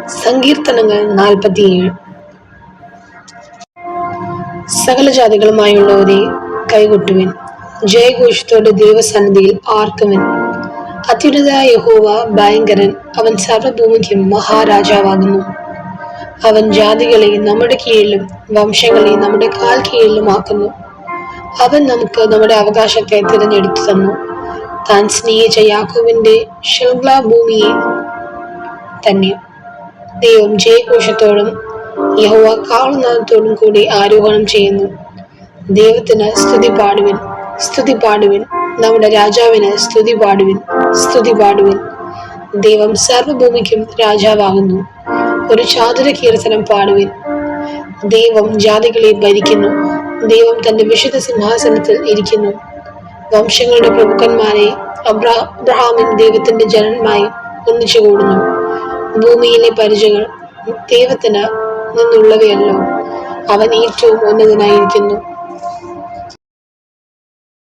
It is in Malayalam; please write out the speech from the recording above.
സങ്കീർത്തനങ്ങൾ 47. സകല ജാതികളുമായുള്ളവരെ കൈകൊട്ടുവിൻ, ജയഘോഷത്തോടെ ദൈവസന്നിധിയിൽ ആർക്കുവിൻ. അത്യുന്നതനായ യഹോവ ഭയങ്കരൻ, അവൻ സർവ്വഭൂമിക്കും മഹാരാജാവാകുന്നു. അവൻ ജാതികളെ നമ്മുടെ കീഴിലും വംശങ്ങളെ നമ്മുടെ കാൽ കീഴിലുമാക്കുന്നു. അവൻ നമുക്ക് നമ്മുടെ അവകാശത്തെ തിരഞ്ഞെടുത്തു തന്നു. താൻ സ്നേഹിച്ച യാക്കോബിന്റെ ശിൽഗ്ലാഭൂമിയെ തന്നെ. ദൈവം ജയഘോഷത്തോടും യഹോവ കാഹളനാദത്തോടും കൂടി ആരോഹണം ചെയ്യുന്നു. ദൈവത്തിന് സ്തുതി പാടുവിൻ, സ്തുതി പാടുവിൻ. നമ്മുടെ രാജാവിന് സ്തുതി പാടുവിൻ, സ്തുതി പാടുവിൻ. ദൈവം സർവ്വഭൂമിക്കും രാജാവാകുന്നു. ഒരു ചാതുര കീർത്തനം പാടുവിൻ. ദൈവം ജാതികളെ ഭരിക്കുന്നു. ദൈവം തന്റെ വിശുദ്ധ സിംഹാസനത്തിൽ ഇരിക്കുന്നു. വംശങ്ങളുടെ പ്രഭുക്കന്മാരെ അബ്രഹാമിൻ ദൈവത്തിന്റെ ജനന്മായി ഒന്നിച്ചു കൂടുന്നു. ഭൂമിയിലെ പരിചകൾ ദൈവത്തിന് നിന്നുള്ളവയല്ലോ. അവൻ ഏറ്റവും ഉന്നതനായിരിക്കുന്നു.